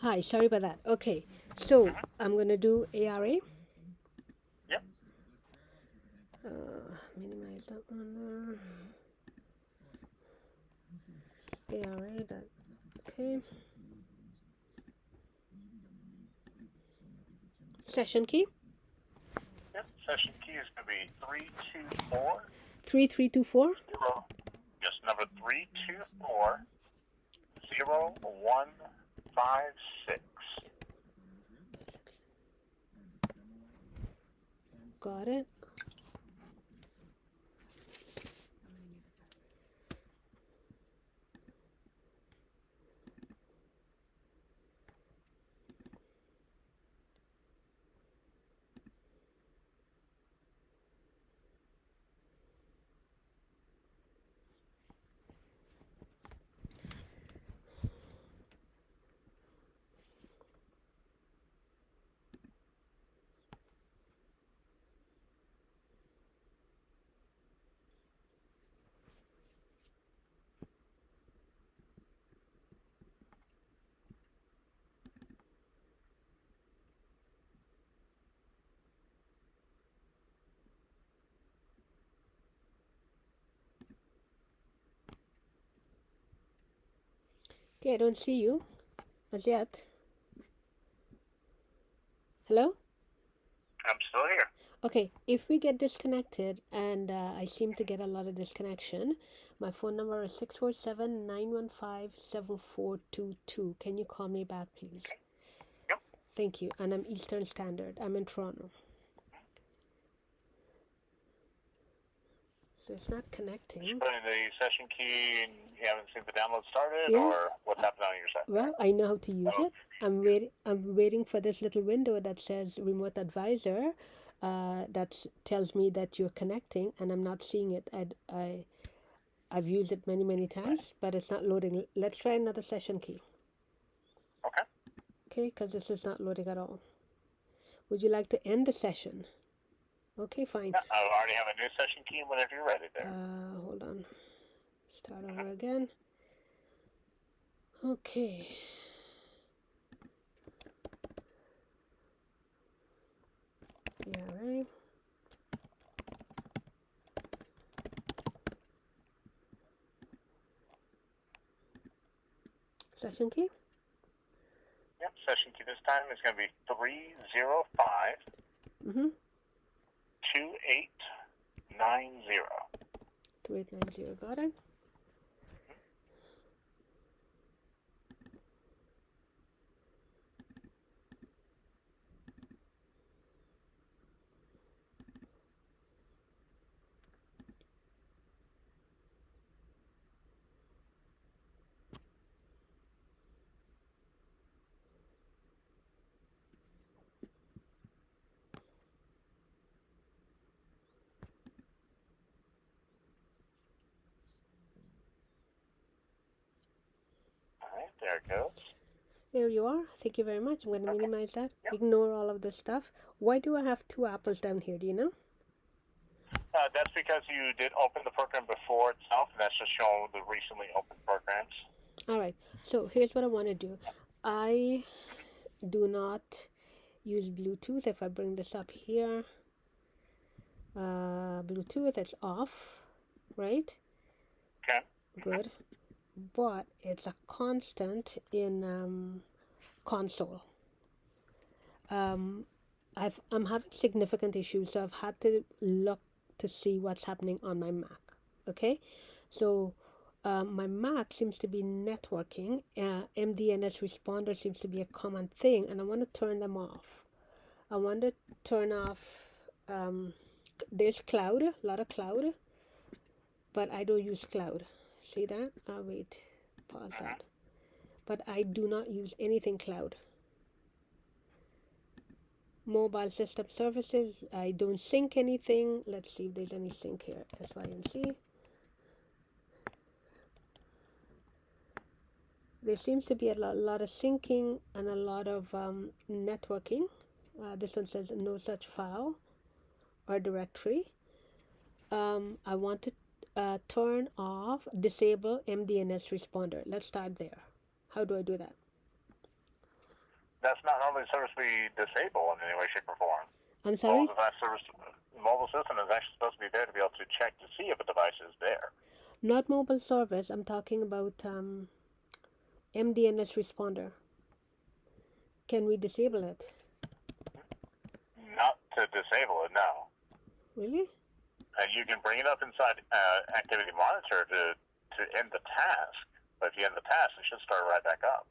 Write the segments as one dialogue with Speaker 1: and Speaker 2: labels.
Speaker 1: Hi, sorry about that. Okay, so I'm gonna do ARA.
Speaker 2: Yep.
Speaker 1: Minimize that one there. ARA. That okay. Session key
Speaker 2: Yep. Session key is going to be 324
Speaker 1: 3324.
Speaker 2: 0. Yes, number 324 0156.
Speaker 1: Got it. Okay, I don't see you as yet. Hello?
Speaker 2: I'm still here.
Speaker 1: Okay, if we get disconnected, and I seem to get a lot of disconnection, my phone number is 647-915-7422. Can you call me back, please?
Speaker 2: Yep.
Speaker 1: Thank you. And I'm Eastern Standard. I'm in Toronto. So it's not
Speaker 2: Did you
Speaker 1: connecting.
Speaker 2: put in the session key and you haven't seen the download started,
Speaker 1: Yeah.
Speaker 2: or what's happened on your side?
Speaker 1: Well, I know how to use
Speaker 2: Oh,
Speaker 1: it. I'm waiting for this little window that says remote advisor. That tells me that you're connecting, and I'm not seeing it. I've used it many times, but it's not loading. Let's try another session key.
Speaker 2: okay.
Speaker 1: Okay, because this is not loading at all. Would you like to end the session? Okay, fine.
Speaker 2: Yeah, I already have a new session key whenever you're ready there.
Speaker 1: Hold on. Start over again. Okay. Yeah, right. Session key.
Speaker 2: Yep. Session key this time is going to be 305
Speaker 1: Mm-hmm.
Speaker 2: 2890.
Speaker 1: 2890. Got it.
Speaker 2: All right, there it goes.
Speaker 1: There you are. Thank you very much. I'm going to
Speaker 2: Okay.
Speaker 1: minimize that.
Speaker 2: Yep.
Speaker 1: Ignore all of this stuff. Why do I have two apples down here? Do you know?
Speaker 2: That's because you did open the program before itself, and that's just showing the recently opened programs.
Speaker 1: All right. So here's what I want to do. I do not use Bluetooth. If I bring this up here, Bluetooth is off, right?
Speaker 2: Okay.
Speaker 1: Good. But it's a constant in console. Um, I'm having significant issues, so I've had to look to see what's happening on my Mac. Okay, so my Mac seems to be networking. MDNS responder seems to be a common thing, and I want to turn them off. I want to turn off. There's cloud, a lot of cloud, but I don't use cloud. See that? Wait, pause that. But I do not use anything cloud. Mobile system services, I don't sync anything. Let's see if there's any sync here. SYNC. There seems to be a lot of syncing and a lot of networking. This one says no such file or directory. I want to turn off, disable MDNS responder. Let's start there. How do I do that?
Speaker 2: That's not normally a service we disable in any way, shape, or form.
Speaker 1: I'm sorry?
Speaker 2: Mobile system is actually supposed to be there to be able to check to see if a device is there.
Speaker 1: Not mobile service. I'm talking about MDNS responder. Can we disable it?
Speaker 2: Not to disable it, no.
Speaker 1: Really?
Speaker 2: And you can bring it up inside Activity Monitor to end the task. But if you end the task, it should start right back up.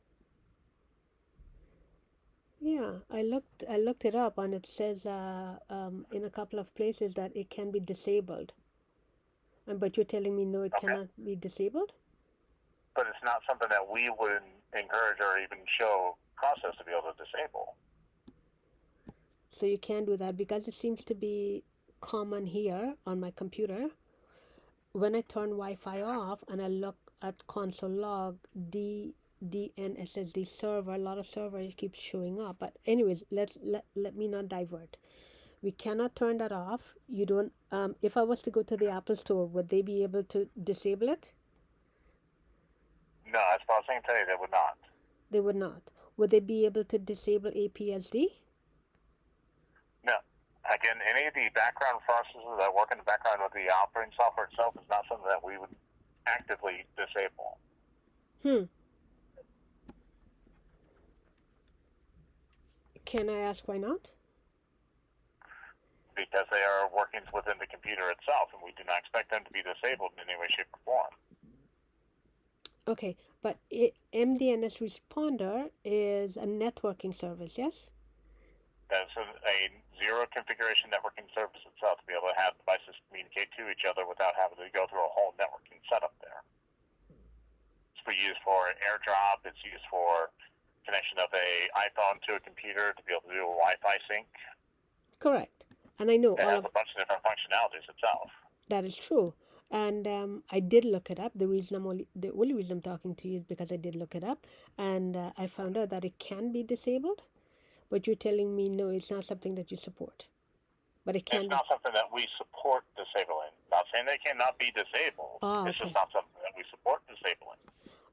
Speaker 1: Yeah, I looked it up, and it says in a couple of places that it can be disabled. But you're telling me no, it cannot be disabled?
Speaker 2: But it's not something that we would encourage or even show process to be able to disable.
Speaker 1: So you can't do that because it seems to be common here on my computer. When I turn Wi-Fi off and I look at console log, DNSSD server, a lot of servers keep showing up. But anyways, let me not divert. We cannot turn that off. You don't. If I was to go to the Apple Store, would they be able to disable it?
Speaker 2: No, as far as I can tell you, they would not.
Speaker 1: They would not. Would they be able to disable APSD?
Speaker 2: No. Again, any of the background processes that work in the background of the operating software itself is not something that we would actively disable.
Speaker 1: Can I ask why not?
Speaker 2: Because they are workings within the computer itself, and we do not expect them to be disabled in any way, shape, or form.
Speaker 1: Okay, but MDNS responder is a networking service, yes?
Speaker 2: That's a zero configuration networking service itself to be able to have devices communicate to each other without having to go through a whole networking setup there. It's used for AirDrop. It's used for connection of a iPhone to a computer to be able to do a Wi-Fi sync.
Speaker 1: Correct. And I know
Speaker 2: it has a bunch of different functionalities itself.
Speaker 1: That is true. And I did look it up. The only reason I'm talking to you is because I did look it up, and I found out that it can be disabled. But you're telling me no, it's not something that you support. But it can.
Speaker 2: It's not something that we support disabling. Not saying they cannot be disabled. It's just not something that we support disabling.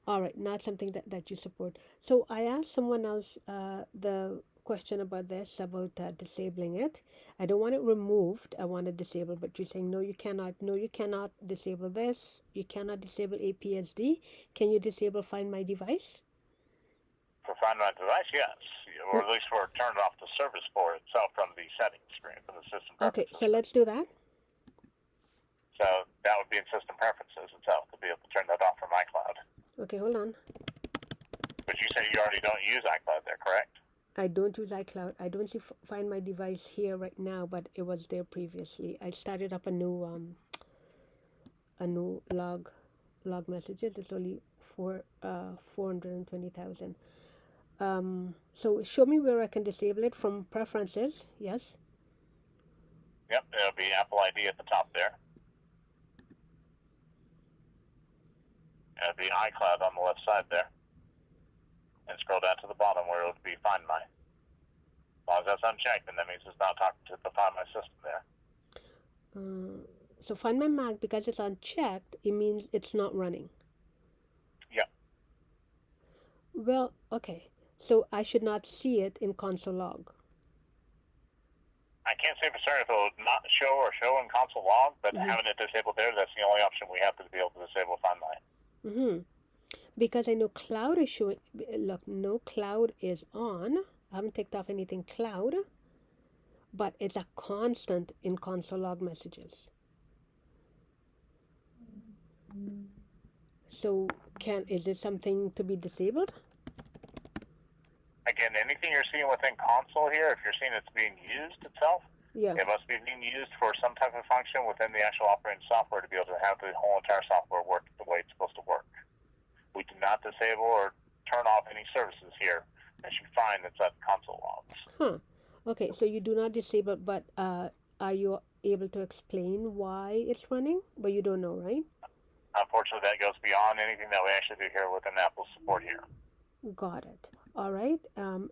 Speaker 1: All right, not something that you support. So I asked someone else the question about this, about disabling it. I don't want it removed. I want it disabled. But you're saying no, you cannot. No, you cannot disable this. You cannot disable APSD. Can you disable Find My Device?
Speaker 2: For Find My Device, yes. Or at least for turn off the service for itself from the settings screen, from the system preferences.
Speaker 1: Okay, so let's do that.
Speaker 2: So that would be in system preferences itself to be able to turn that off from iCloud.
Speaker 1: Okay, hold on.
Speaker 2: But you say you already don't use iCloud there, correct?
Speaker 1: I don't use iCloud. I don't see Find My Device here right now, but it was there previously. I started up a new log messages. It's only 420,000. So show me where I can disable it from preferences. Yes.
Speaker 2: Yep, it'll be Apple ID at the top there. It'll be iCloud on the left side there. And scroll down to the bottom where it'll be Find My. As long as that's unchecked, then that means it's not talking to the Find My system there.
Speaker 1: So Find My Mac, because it's unchecked, it means it's not running.
Speaker 2: Yeah.
Speaker 1: Well, okay. So I should not see it in console log.
Speaker 2: I can't say for certain if it will not show or show in console log, but having it disabled there, that's the only option we have to be able to disable Find My.
Speaker 1: Because I know cloud is showing. Look, no cloud is on. I haven't ticked off anything cloud, but it's a constant in console log messages. So is it something to be disabled?
Speaker 2: Again, anything you're seeing within console here, if you're seeing it's being used itself, it must be being used for some type of function within the actual operating software to be able to have the whole entire software work the way it's supposed to work. We do not disable or turn off any services here as you find it's at console logs.
Speaker 1: Okay, so you do not disable, but are you able to explain why it's running? But you don't know, right?
Speaker 2: Unfortunately, that goes beyond anything that we actually do here within Apple support here.
Speaker 1: Got it. All right.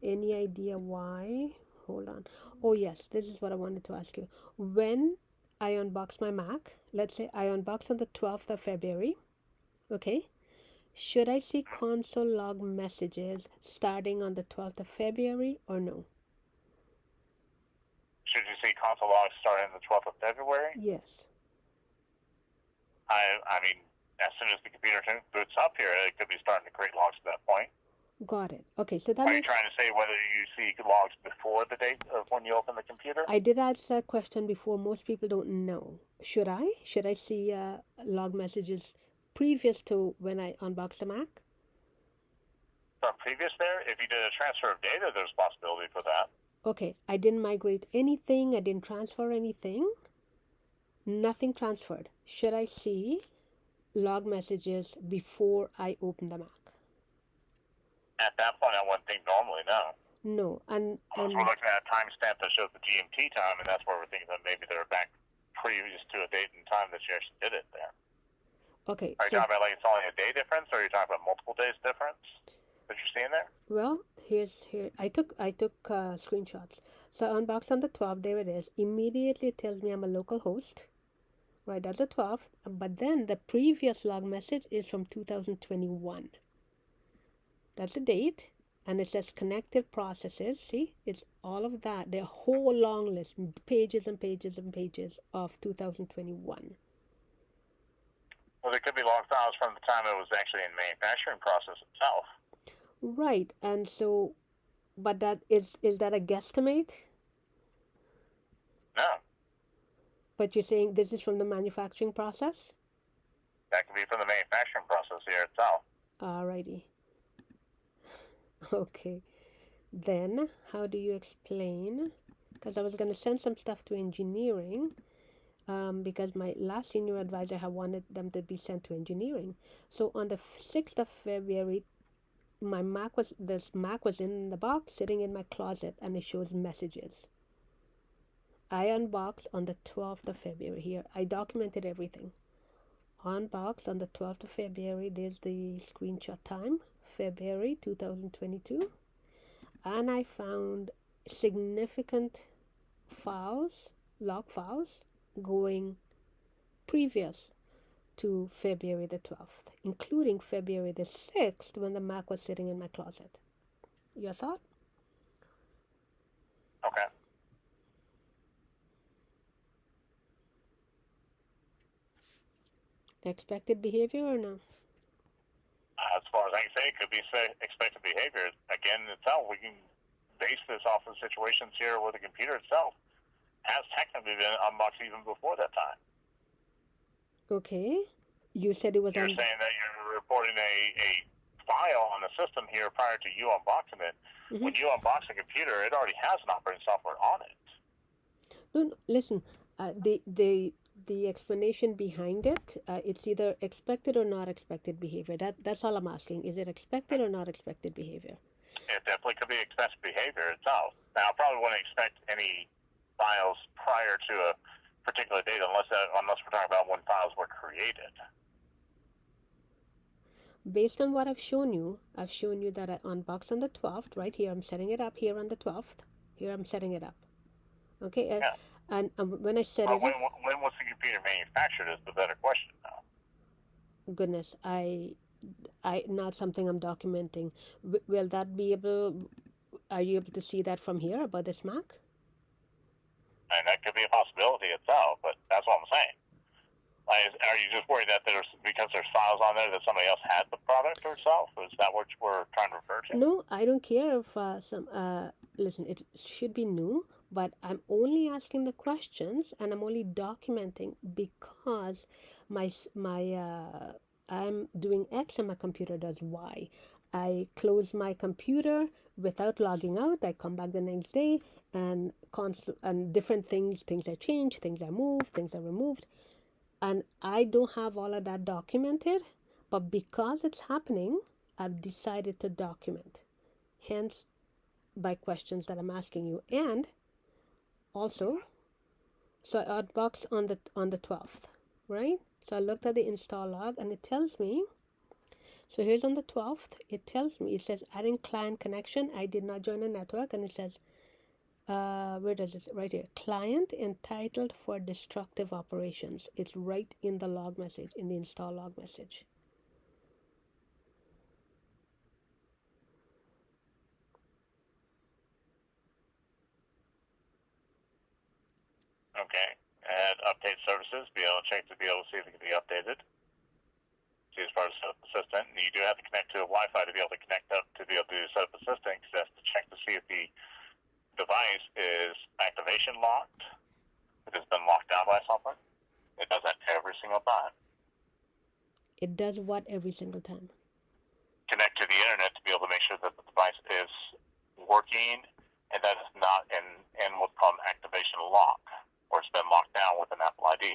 Speaker 1: Any idea why? Hold on. Oh, yes. This is what I wanted to ask you. When I unbox my Mac, let's say I unbox on the 12th of February, okay? Should I see console log messages starting on the 12th of February or no?
Speaker 2: Should you see console logs starting on the 12th of February?
Speaker 1: Yes.
Speaker 2: I mean, as soon as the computer boots up here, it could be starting to create logs at that point.
Speaker 1: Got it. Okay, so that
Speaker 2: Are you trying to say whether you see logs before the date of when you open the computer?
Speaker 1: I did ask that question before. Most people don't know. Should I? Should I see log messages previous to when I unbox the Mac?
Speaker 2: From previous there, if you did a transfer of data, there's a possibility for that.
Speaker 1: Okay, I didn't migrate anything. I didn't transfer anything. Nothing transferred. Should I see log messages before I open the Mac?
Speaker 2: At that point, I wouldn't think normally, no.
Speaker 1: No, and
Speaker 2: we're looking at a timestamp that shows the GMT time, and that's where we're thinking that maybe they're back previous to a date and time that you actually did it there.
Speaker 1: Okay.
Speaker 2: Are you talking about like it's only a day difference, or are you talking about multiple days difference that you're seeing there?
Speaker 1: Well, here. I took screenshots. So I unboxed on the 12th. There it is. Immediately it tells me I'm a local host. Right, that's the 12th. But then the previous log message is from 2021. That's the date. And it says connected processes. See, it's all of that. The whole long list, pages and pages and pages of 2021.
Speaker 2: Well, there could be log files from the time it was actually in manufacturing process itself.
Speaker 1: Right, and so, but that is that a guesstimate?
Speaker 2: No.
Speaker 1: But you're saying this is from the manufacturing process?
Speaker 2: That could be from the manufacturing process here itself.
Speaker 1: Alrighty. Okay. Then, how do you explain? Because I was going to send some stuff to engineering, because my last senior advisor had wanted them to be sent to engineering. So on the 6th of February, this Mac was in the box, sitting in my closet, and it shows messages. I unboxed on the 12th of February here. I documented everything. Unboxed on the 12th of February. There's the screenshot time, February 2022. And I found significant files, log files, going previous to February the 12th, including February the 6th when the Mac was sitting in my closet. Your thought?
Speaker 2: Okay.
Speaker 1: Expected behavior or no?
Speaker 2: As far as I can say, it could be expected behavior. Again, itself, we can base this off of situations here where the computer itself has technically been unboxed even before that time.
Speaker 1: Okay. You said it was.
Speaker 2: You're saying that you're reporting a file on the system here prior to you unboxing it. Mm-hmm. When you unbox a computer, it already has an operating software on it.
Speaker 1: No, listen. The explanation behind it, it's either expected or not expected behavior. That's all I'm asking. Is it expected or not expected behavior?
Speaker 2: It definitely could be expected behavior itself. Now, I probably wouldn't expect any files prior to a particular date unless we're talking about when files were created.
Speaker 1: Based on what I've shown you that I unboxed on the 12th. Right here, I'm setting it up here on the 12th. Here, I'm setting it up. Okay.
Speaker 2: Yeah.
Speaker 1: And when I set it
Speaker 2: when was the computer manufactured is the better question now.
Speaker 1: Goodness, I not something I'm documenting. Will that be able? Are you able to see that from here about this Mac?
Speaker 2: And that could be a possibility itself, but that's what I'm saying. Are you just worried that because there's files on there that somebody else had the product itself? Is that what we're trying to refer to?
Speaker 1: No, I don't care if listen, it should be new, but I'm only asking the questions and I'm only documenting because I'm doing X and my computer does Y. I close my computer without logging out. I come back the next day and different things are changed, things are moved, things are removed. And I don't have all of that documented, but because it's happening, I've decided to document. Hence, by questions that I'm asking you. And also, so I unboxed on the 12th, right? So I looked at the install log and it tells me, so here's on the 12th, it says adding client connection. I did not join a network, and it says, where does it, right here, client entitled for destructive operations. It's right in the log message, in the install log message.
Speaker 2: Okay. And update services, be able to check to be able to see if it can be updated. See as far as setup assistant. And you do have to connect to a Wi-Fi to be able to connect up to be able to do setup assistant, because that's to check to see if the device is activation locked, if it's been locked down by something. It does that every single time.
Speaker 1: It does what every single time?
Speaker 2: Connect to the internet to be able to make sure that the device is working and that it's not in what's called an activation lock, or it's been locked down with an Apple ID.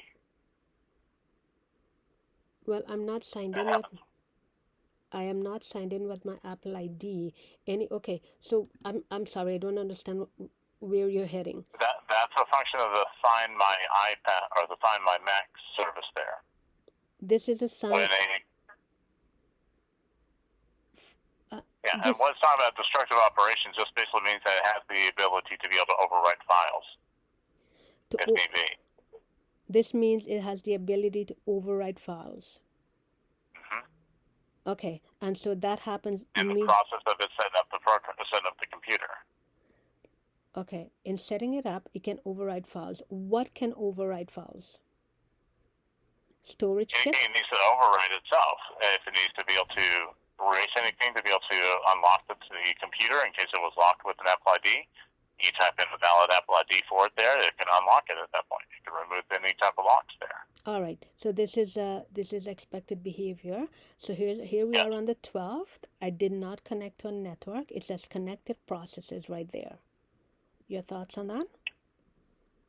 Speaker 1: Well, I'm not signed in with. I am not signed in with my Apple ID. Okay, so I'm sorry, I don't understand where you're heading.
Speaker 2: That's a function of the Find My iPad or the Find My Mac service there.
Speaker 1: This is a sign.
Speaker 2: And what's talking about destructive operations just basically means that it has the ability to be able to overwrite files. If need be.
Speaker 1: This means it has the ability to overwrite files.
Speaker 2: Mm-hmm.
Speaker 1: Okay, and so that happens
Speaker 2: in the process of it setting up the computer.
Speaker 1: Okay, in setting it up, it can overwrite files. What can overwrite files? Storage kit?
Speaker 2: Anything needs to overwrite itself. If it needs to be able to erase anything, to be able to unlock the computer in case it was locked with an Apple ID, you type in the valid Apple ID for it there, it can unlock it at that point. You can remove any type of locks there.
Speaker 1: All right. So this is expected behavior. So here we are on the 12th. I did not connect to a network. It says connected processes right there. Your thoughts on that?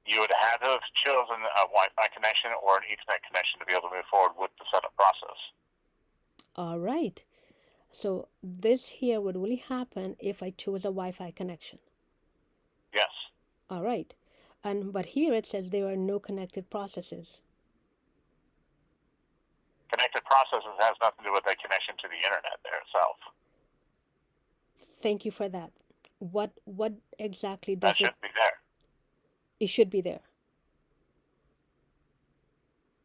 Speaker 2: You would have to have chosen a Wi-Fi connection or an Ethernet connection to be able to move forward with the setup process.
Speaker 1: All right. So this here would only happen if I chose a Wi-Fi connection.
Speaker 2: Yes.
Speaker 1: All right. But here it says there are no connected processes.
Speaker 2: Connected processes has nothing to do with the connection to the internet there itself.
Speaker 1: Thank you for that. What exactly does
Speaker 2: that should be there?
Speaker 1: It should be there.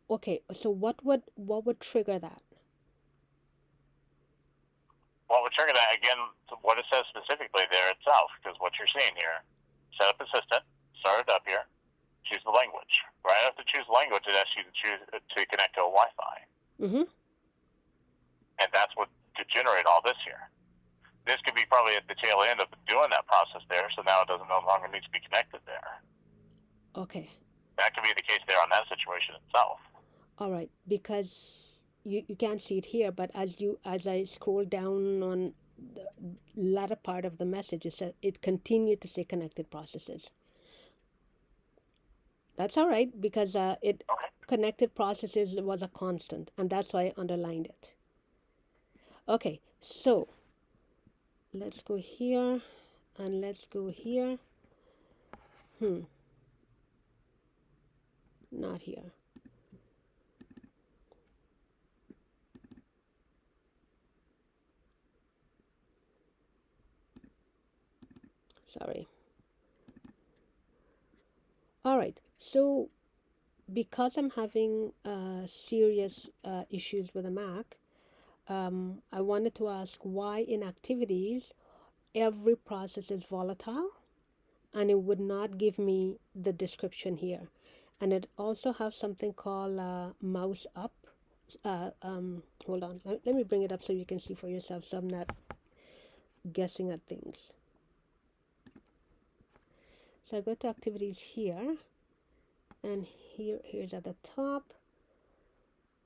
Speaker 1: Okay, so what would trigger that?
Speaker 2: What would trigger that, again, what it says specifically there itself, because what you're seeing here, setup assistant, start it up here, choose the language. Right after choose language, it asks you to connect to a Wi-Fi.
Speaker 1: Mm-hmm.
Speaker 2: And that's what could generate all this here. This could be probably at the tail end of doing that process there, so now it doesn't no longer need to be connected there.
Speaker 1: Okay.
Speaker 2: That could be the case there on that situation itself.
Speaker 1: All right, because you can't see it here, but as I scroll down on the latter part of the message, it continued to say connected processes. That's all right, because connected processes was a constant, and that's why I underlined it. Okay, so let's go here, and let's go here. Not here. Sorry. All right, so because I'm having serious issues with a Mac, I wanted to ask why in activities every process is volatile, and it would not give me the description here. And it also have something called mouse up. Hold on, let me bring it up so you can see for yourself, so I'm not guessing at things. So I go to activities here, and here's at the top.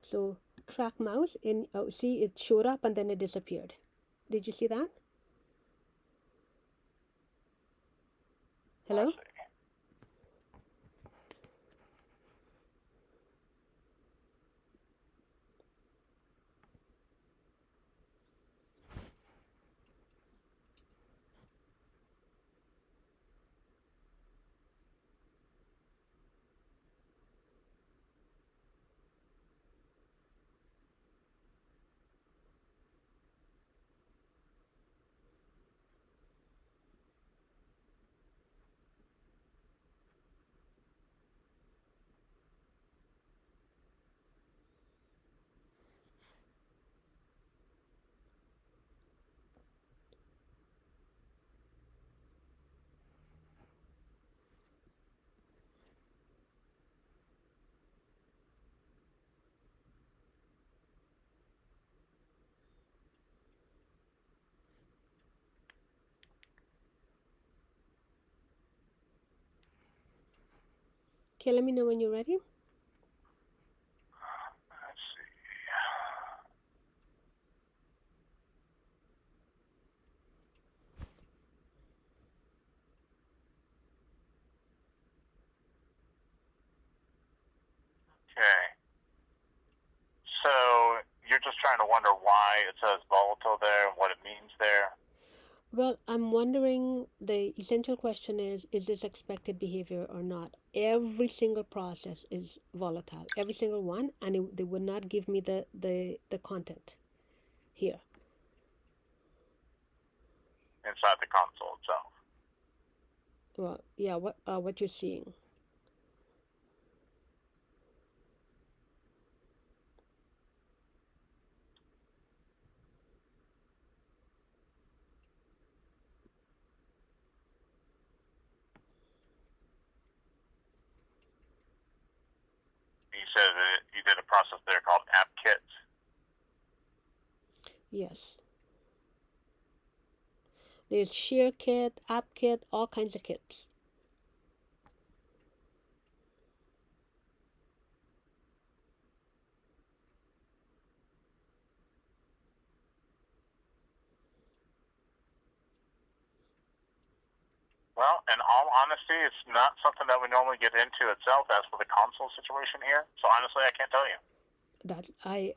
Speaker 1: So track mouse, and see, it showed up and then it disappeared. Did you see that? Hello? Okay, let me know when you're ready.
Speaker 2: Let's see. Okay. So you're just trying to wonder why it says volatile there and what it means there?
Speaker 1: Well, I'm wondering, the essential question is this expected behavior or not? Every single process is volatile, every single one, and they would not give me the content here.
Speaker 2: Inside the console itself.
Speaker 1: Well, yeah, what you're seeing.
Speaker 2: You said that you did a process there called AppKit.
Speaker 1: Yes. There's share kit, app kit, all kinds of kits.
Speaker 2: Well, in all honesty, it's not something that we normally get into itself as for the console situation here. So honestly, I can't tell you.
Speaker 1: That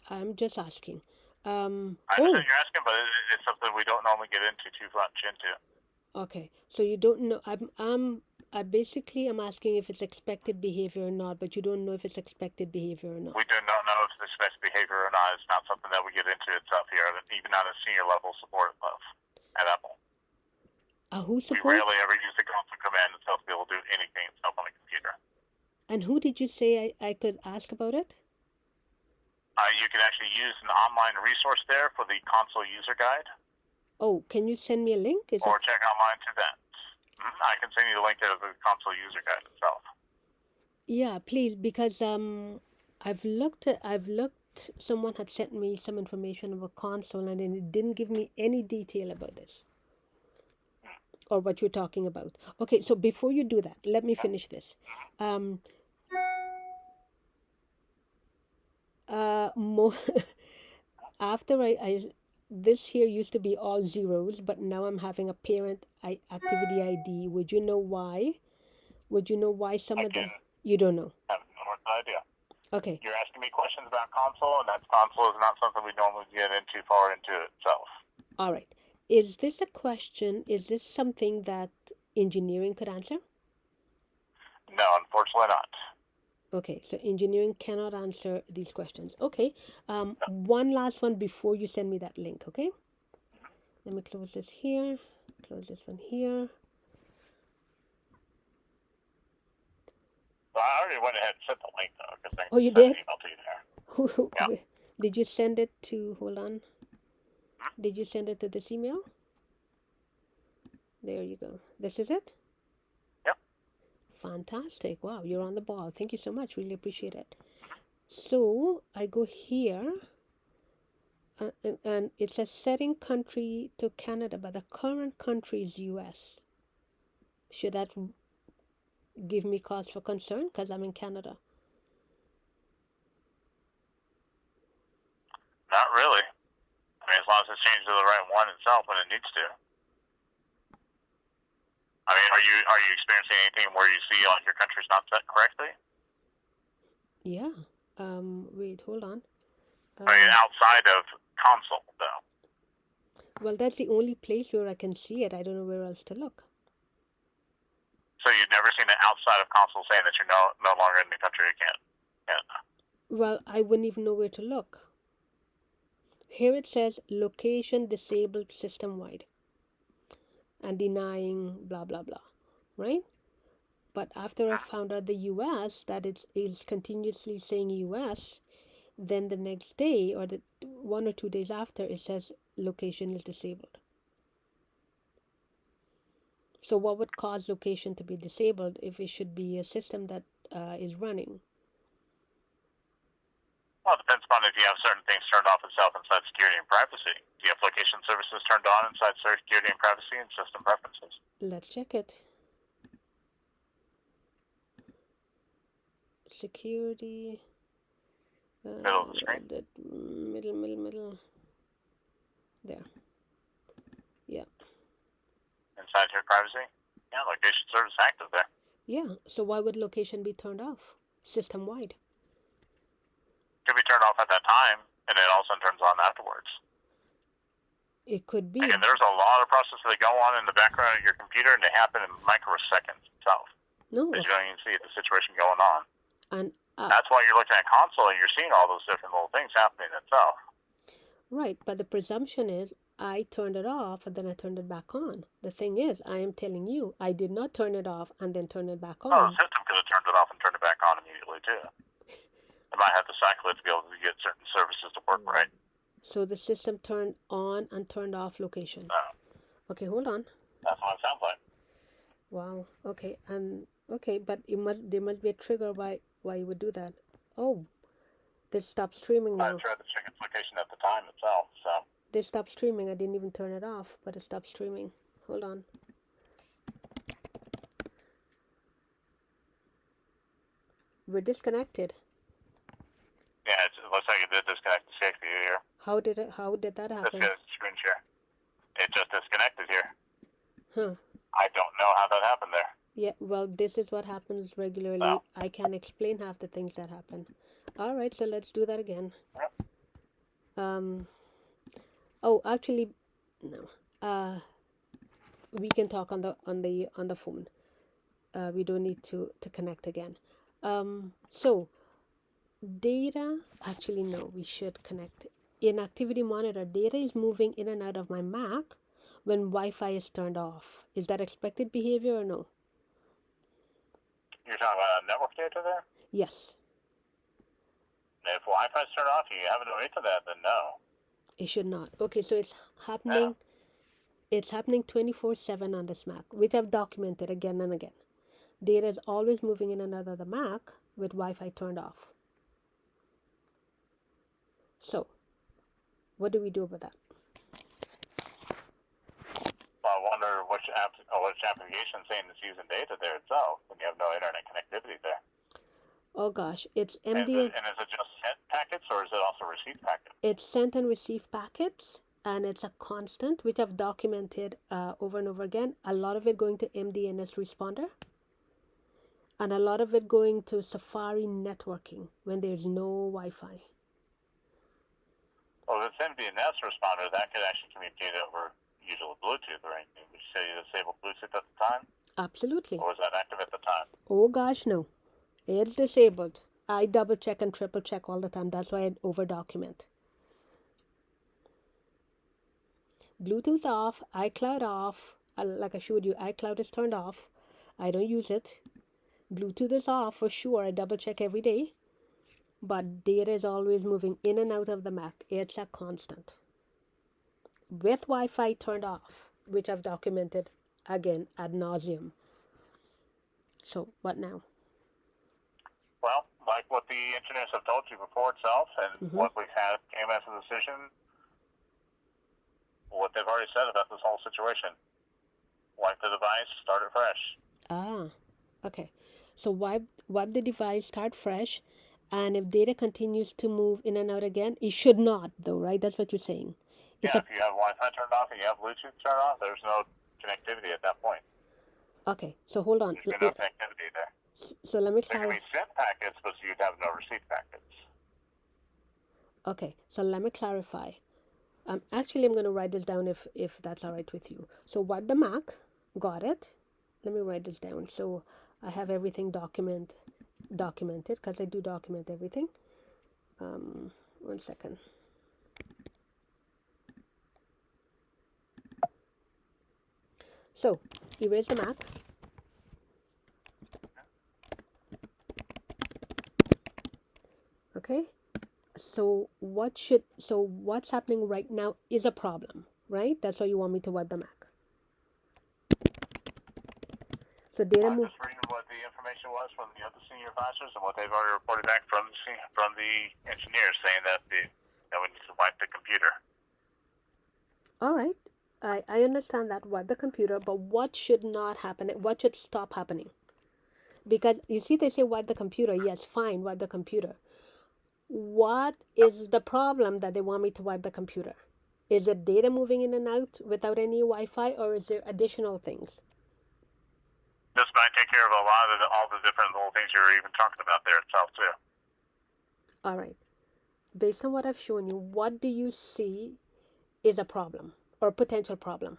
Speaker 1: I'm just asking.
Speaker 2: I understand you're asking, but it's something we don't normally get into too much into.
Speaker 1: Okay, so you don't know. I basically am asking if it's expected behavior or not, but you don't know if it's expected behavior or not.
Speaker 2: We do not know if it's expected behavior or not. It's not something that we get into itself here, even on a senior level support of at Apple.
Speaker 1: Who support?
Speaker 2: We rarely ever use the console command itself to be able to do anything itself on a computer.
Speaker 1: And who did you say I could ask about it?
Speaker 2: You can actually use an online resource there for the console user guide.
Speaker 1: Oh, can you send me a link?
Speaker 2: Or check online to that. I can send you the link to the console user guide itself.
Speaker 1: Yeah, please, because I've looked. Someone had sent me some information about console, and it didn't give me any detail about this or what you're talking about. Okay, so before you do that, let me finish this. After this here used to be all zeros, but now I'm having a parent activity ID. Would you know why? Would you know why some of them? You don't know.
Speaker 2: I have no idea.
Speaker 1: Okay.
Speaker 2: You're asking me questions about console, and that console is not something we normally get into far into itself.
Speaker 1: All right. Is this a question? Is this something that engineering could answer?
Speaker 2: No, unfortunately not.
Speaker 1: Okay, so engineering cannot answer these questions. Okay, one last one before you send me that link, okay? Let me close this here, close this one here.
Speaker 2: So I already went ahead and sent the link, though.
Speaker 1: Oh, you did?
Speaker 2: Email to you there.
Speaker 1: Yeah. Did you send it to, hold on. Did you send it to this email? There you go. This is it?
Speaker 2: Yep.
Speaker 1: Fantastic. Wow, you're on the ball. Thank you so much. Really appreciate it. So I go here, and it says setting country to Canada, but the current country is US. Should that give me cause for concern because I'm in Canada?
Speaker 2: Not really. I mean, as long as it's changed to the right one itself when it needs to. I mean, are you experiencing anything where you see like your country's not set correctly?
Speaker 1: Yeah. Wait, hold on.
Speaker 2: I mean, outside of console, though.
Speaker 1: Well, that's the only place where I can see it. I don't know where else to look.
Speaker 2: So you've never seen it outside of console saying that you're no longer in the country again? Yeah.
Speaker 1: Well, I wouldn't even know where to look. Here it says location disabled system wide and denying blah blah blah, right? But after I found out the US, that it is continuously saying US, then the next day or the 1 or 2 days after it says location is disabled. So what would cause location to be disabled if it should be a system that is running?
Speaker 2: Well, it depends upon if you have certain things turned off itself inside security and privacy. Do you have location services turned on inside security and privacy and system preferences?
Speaker 1: Let's check it. security.
Speaker 2: Middle of the screen.
Speaker 1: Middle. There. Yeah.
Speaker 2: Inside here, privacy. Yeah, location service active there.
Speaker 1: Yeah. So why would location be turned off system-wide?
Speaker 2: Could be turned off at that time, and it also turns on afterwards.
Speaker 1: It could be.
Speaker 2: Again, there's a lot of processes that go on in the background of your computer, and they happen in microseconds itself.
Speaker 1: No.
Speaker 2: Because you don't even see the situation going on.
Speaker 1: And
Speaker 2: that's why you're looking at console and you're seeing all those different little things happening itself.
Speaker 1: Right, but the presumption is I turned it off and then I turned it back on. The thing is, I am telling you, I did not turn it off and then turn it back on.
Speaker 2: Oh, the system could have turned it off and turned it back on immediately too. It might have to cycle it to be able to get certain services to work right.
Speaker 1: So the system turned on and turned off location. Okay, hold on.
Speaker 2: That's what it sounds like.
Speaker 1: Wow. Okay, but there must be a trigger why you would do that. Oh, this stopped streaming now.
Speaker 2: I tried to check its location at the time itself, so.
Speaker 1: This stopped streaming. I didn't even turn it off, but it stopped streaming. Hold on. We're disconnected.
Speaker 2: Yeah, it looks like it did disconnect the CPU here.
Speaker 1: How did that happen?
Speaker 2: Disconnect the screen share. It just disconnected here.
Speaker 1: Huh.
Speaker 2: I don't know how that happened there.
Speaker 1: Yeah, well, this is what happens regularly.
Speaker 2: No.
Speaker 1: I can't explain half the things that happen. All right, so let's do that again.
Speaker 2: Yep.
Speaker 1: Oh, actually, no. We can talk on the phone. We don't need to connect again. So data. Actually, no. We should connect. In Activity Monitor, data is moving in and out of my Mac when Wi-Fi is turned off. Is that expected behavior or no?
Speaker 2: You're talking about network data there?
Speaker 1: Yes.
Speaker 2: If Wi-Fi is turned off, you haven't wait to that, then no.
Speaker 1: It should not. Okay, so it's happening.
Speaker 2: No.
Speaker 1: It's happening 24/7 on this Mac, which I've documented again and again. Data is always moving in and out of the Mac with Wi-Fi turned off. So, what do we do about that?
Speaker 2: Well, I wonder which application saying it's using data there itself when you have no internet connectivity there.
Speaker 1: Oh gosh, it's MD.
Speaker 2: And is it just sent packets or is it also receive packets?
Speaker 1: It's sent and receive packets, and it's a constant, which I've documented over and over again. A lot of it going to MDNS responder, and a lot of it going to Safari networking when there's no Wi-Fi.
Speaker 2: Well, if it's MDNS responder, that could actually communicate over usually Bluetooth or anything. Would you say you disabled Bluetooth at the time?
Speaker 1: Absolutely.
Speaker 2: Or was that active at the time?
Speaker 1: Oh gosh, no. It's disabled. I double check and triple check all the time. That's why I over document. Bluetooth off, iCloud off. Like I showed you, iCloud is turned off. I don't use it. Bluetooth is off for sure. I double check every day. But data is always moving in and out of the Mac. It's a constant. With Wi-Fi turned off, which I've documented again ad nauseum. So what now?
Speaker 2: Well, like what the engineers have told you before itself, and what we've had came as a decision, what they've already said about this whole situation. Wipe the device, start it fresh.
Speaker 1: Ah, okay. So wipe the device, start fresh, and if data continues to move in and out again, it should not, though, right? That's what you're saying.
Speaker 2: If you have Wi-Fi turned off and you have Bluetooth turned off, there's no connectivity at that point.
Speaker 1: Okay, so hold on.
Speaker 2: There's no connectivity there.
Speaker 1: So let me
Speaker 2: clarify. There can be sent packets, but you'd have no receive packets.
Speaker 1: Okay, so let me clarify. Actually, I'm going to write this down if that's all right with you. So wipe the Mac. Got it. Let me write this down. So I have everything documented because I do document everything. 1 second. So erase the Mac. Okay. So what's happening right now is a problem, right? That's why you want me to wipe the Mac. So data
Speaker 2: I'm just reading what the information was from the other senior advisors and what they've already reported back from the engineers saying that we need to wipe the computer.
Speaker 1: All right. I understand that, wipe the computer, but what should not happen? What should stop happening? Because you see, they say wipe the computer. Yes, fine, wipe the computer. What is the problem that they want me to wipe the computer? Is it data moving in and out without any Wi-Fi, or is there additional things?
Speaker 2: This might take care of a lot of all the different little things you're even talking about there itself too.
Speaker 1: All right. Based on what I've shown you, what do you see is a problem or a potential problem?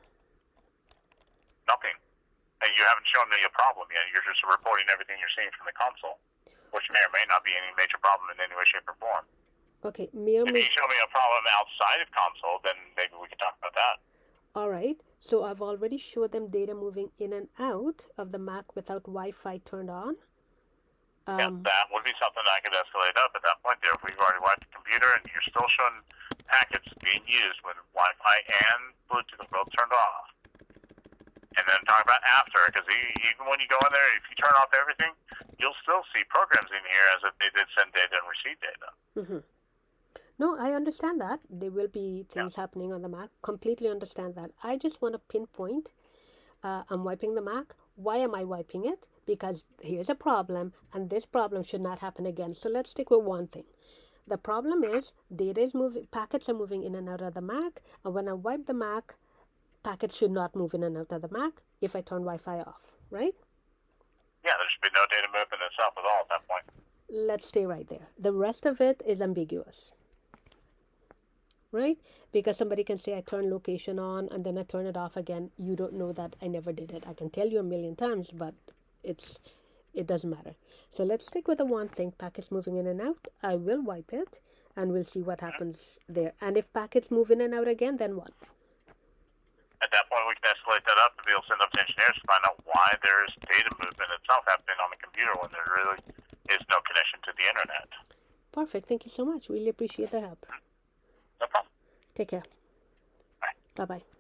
Speaker 2: Nothing. And you haven't shown me a problem yet. You're just reporting everything you're seeing from the console, which may or may not be any major problem in any way, shape, or form.
Speaker 1: Okay.
Speaker 2: If you show me a problem outside of console, then maybe we can talk about that.
Speaker 1: All right. So I've already showed them data moving in and out of the Mac without Wi-Fi turned on.
Speaker 2: Yeah, that would be something I could escalate up at that point there. If we've already wiped the computer and you're still showing packets being used when Wi-Fi and Bluetooth are both turned off. And then talk about after, because even when you go in there, if you turn off everything, you'll still see programs in here as if they did send data and receive data.
Speaker 1: Mm-hmm. No, I understand that. There will be things happening on the Mac. Completely understand that. I just want to pinpoint, I'm wiping the Mac. Why am I wiping it? Because here's a problem, and this problem should not happen again. So let's stick with one thing. The problem is data is moving, packets are moving in and out of the Mac, and when I wipe the Mac, packets should not move in and out of the Mac if I turn Wi-Fi off, right?
Speaker 2: Yeah, there should be no data movement itself at all at that point.
Speaker 1: Let's stay right there. The rest of it is ambiguous, right? Because somebody can say I turn location on and then I turn it off again. You don't know that I never did it. I can tell you a million times, but it doesn't matter. So let's stick with the one thing, packets moving in and out. I will wipe it and we'll see what happens there. And if packets move in and out again, then what?
Speaker 2: At that point, we can escalate that up and be able to send up to engineers to find out why there's data movement itself happening on the computer when there really is no connection to the internet.
Speaker 1: Perfect. Thank you so much. Really appreciate the help.
Speaker 2: No problem.
Speaker 1: Take care.
Speaker 2: Bye.
Speaker 1: Bye-bye.